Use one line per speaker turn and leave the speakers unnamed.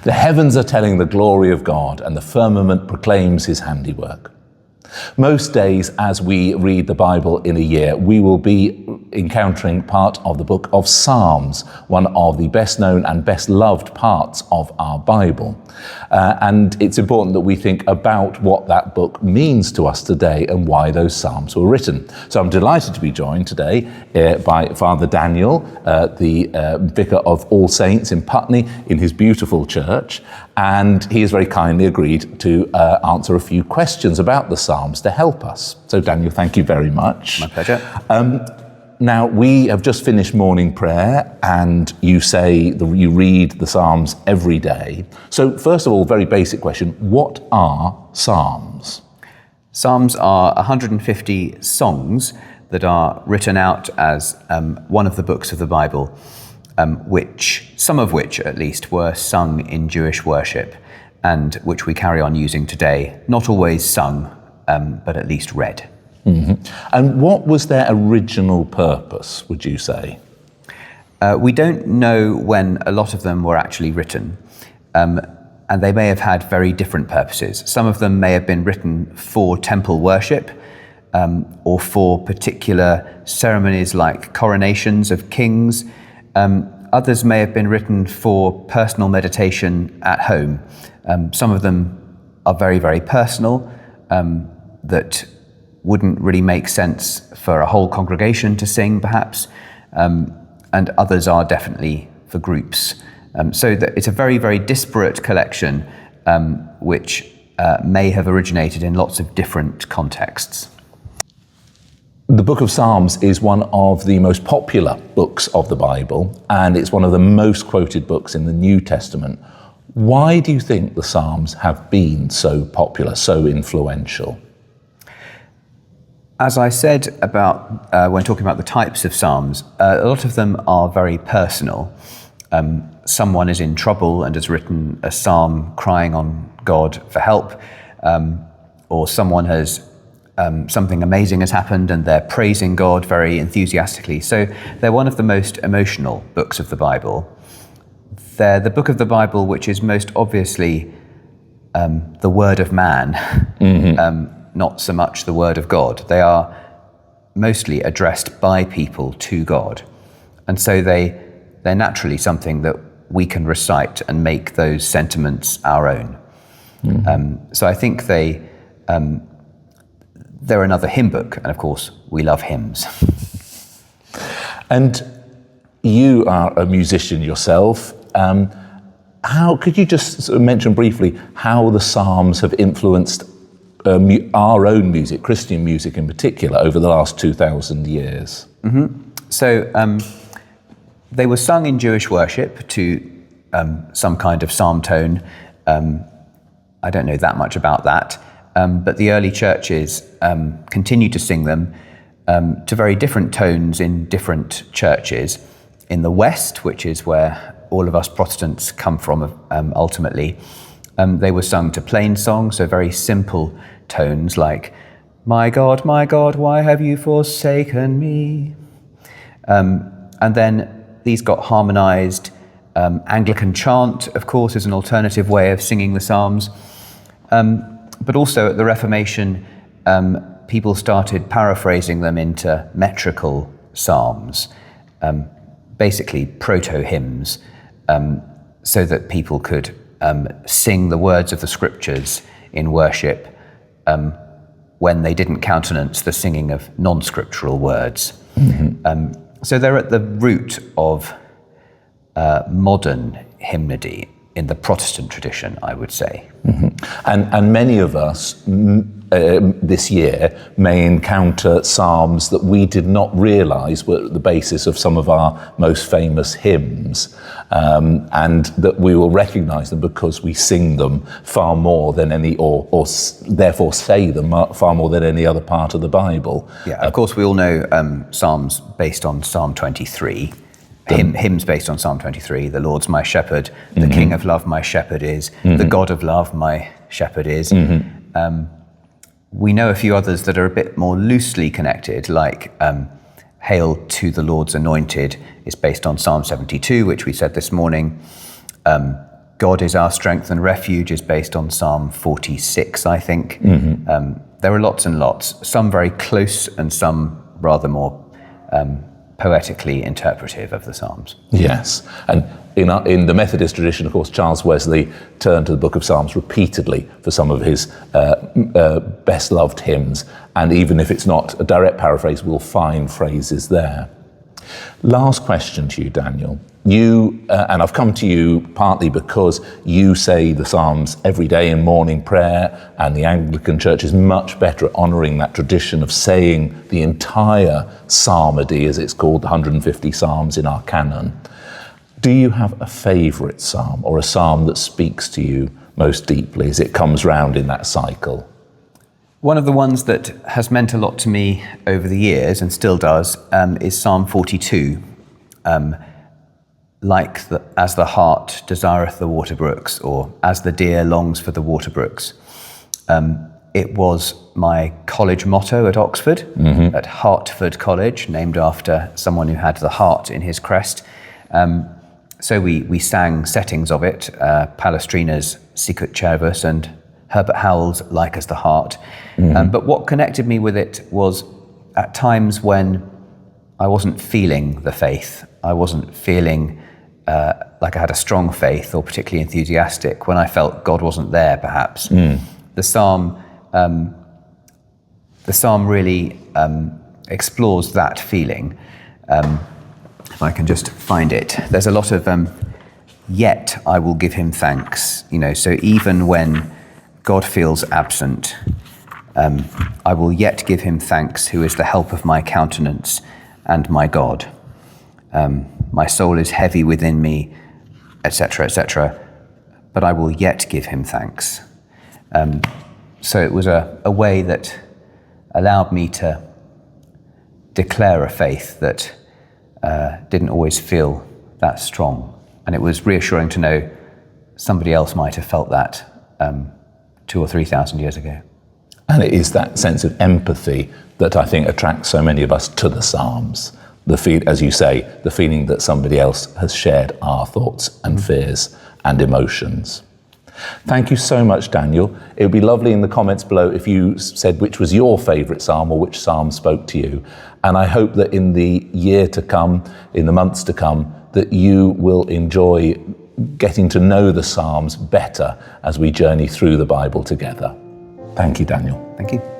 The heavens are telling the glory of God, and the firmament proclaims his handiwork. Most days as we read the Bible in a year, we will be encountering part of the book of Psalms, one of the best known and best loved parts of our Bible. And it's important that we think about what that book means to us today and why those Psalms were written. So I'm delighted to be joined today by Father Daniel, the Vicar of All Saints in Putney, in his beautiful church. And he has very kindly agreed to answer a few questions about the Psalms to help us. So Daniel, thank you very much.
My pleasure.
Now, we have just finished morning prayer, and you say that you read the Psalms every day. So first of all, very basic question, what are Psalms?
Psalms are 150 songs that are written out as one of the books of the Bible, some of which at least were sung in Jewish worship, and which we carry on using today. Not always sung, but at least read.
Mm-hmm. And what was their original purpose, would you say?
We don't know when a lot of them were actually written, and they may have had very different purposes. Some of them may have been written for temple worship, or for particular ceremonies like coronations of kings. Others may have been written for personal meditation at home. Some of them are very, very personal, that wouldn't really make sense for a whole congregation to sing, perhaps, and others are definitely for groups. So it's a very, very disparate collection, which may have originated in lots of different contexts.
The book of Psalms is one of the most popular books of the Bible, and it's one of the most quoted books in the New Testament. Why do you think the Psalms have been so popular, so influential?
As I said about when talking about the types of Psalms, a lot of them are very personal. Someone is in trouble and has written a psalm crying on God for help, or someone has something amazing has happened and they're praising God very enthusiastically. So they're one of the most emotional books of the Bible. They're the book of the Bible which is most obviously the word of man, not so much the word of God. They are mostly addressed by people to God. And so they're naturally something that we can recite and make those sentiments our own. So I think they're another hymn book, and of course we love hymns.
And you are a musician yourself. How could you just sort of mention briefly how the Psalms have influenced our own music, Christian music in particular, over the last 2,000 years?
So they were sung in Jewish worship to some kind of psalm tone. I don't know that much about that, but the early churches continued to sing them to very different tones in different churches. In the West, which is where all of us Protestants come from ultimately, they were sung to plain song, so very simple tones like, my God, why have you forsaken me? And then these got harmonized. Anglican chant, of course, is an alternative way of singing the Psalms. But also at the Reformation, people started paraphrasing them into metrical psalms, basically proto-hymns, so that people could sing the words of the scriptures in worship when they didn't countenance the singing of non-scriptural words. So they're at the root of modern hymnody in the Protestant tradition, I would say. And many of us this year may encounter psalms that we did not realise were the basis of some of our most famous hymns, and that we will recognise them because we sing them far more than any, or therefore say them far more than any other part of the Bible. Yeah, of course we all know psalms based on Psalm 23. Hymns based on Psalm 23, the Lord's my shepherd, the King of love my shepherd is, the God of love my shepherd is. We know a few others that are a bit more loosely connected, like Hail to the Lord's Anointed is based on Psalm 72, which we said this morning. God is our strength and refuge is based on Psalm 46, I think. There are lots and lots, some very close and some rather more poetically interpretive of the Psalms.
Yes, and in the Methodist tradition, of course, Charles Wesley turned to the Book of Psalms repeatedly for some of his best-loved hymns, and even if it's not a direct paraphrase, we'll find phrases there. Last question to you, Daniel. You, and I've come to you partly because you say the Psalms every day in morning prayer, and the Anglican Church is much better at honouring that tradition of saying the entire psalmody, as it's called, the 150 Psalms in our canon. Do you have a favourite psalm, or a psalm that speaks to you most deeply as it comes round in that cycle?
One of the ones that has meant a lot to me over the years, and still does, is Psalm 42. As the hart desireth the water brooks, or as the deer longs for the water brooks. It was my college motto at Oxford, at Hertford College, named after someone who had the hart in his crest. So we sang settings of it, Palestrina's Sicut Cervus and Herbert Howell's Like as the Hart. But what connected me with it was at times when I wasn't feeling the faith. I wasn't feeling like I had a strong faith or particularly enthusiastic, when I felt God wasn't there, perhaps. The psalm really explores that feeling. If I can just find it. There's a lot of yet I will give him thanks. So even when God feels absent, I will yet give him thanks, who is the help of my countenance and my God. My soul is heavy within me, etc., etc., but I will yet give him thanks. So it was a way that allowed me to declare a faith that didn't always feel that strong. And it was reassuring to know somebody else might have felt that 2,000 or 3,000 years ago.
And it is that sense of empathy that I think attracts so many of us to the Psalms. As you say, the feeling that somebody else has shared our thoughts and fears and emotions. Thank you so much, Daniel. It would be lovely in the comments below if you said which was your favourite psalm or which psalm spoke to you. And I hope that in the year to come, in the months to come, that you will enjoy getting to know the Psalms better as we journey through the Bible together. Thank you, Daniel.
Thank you.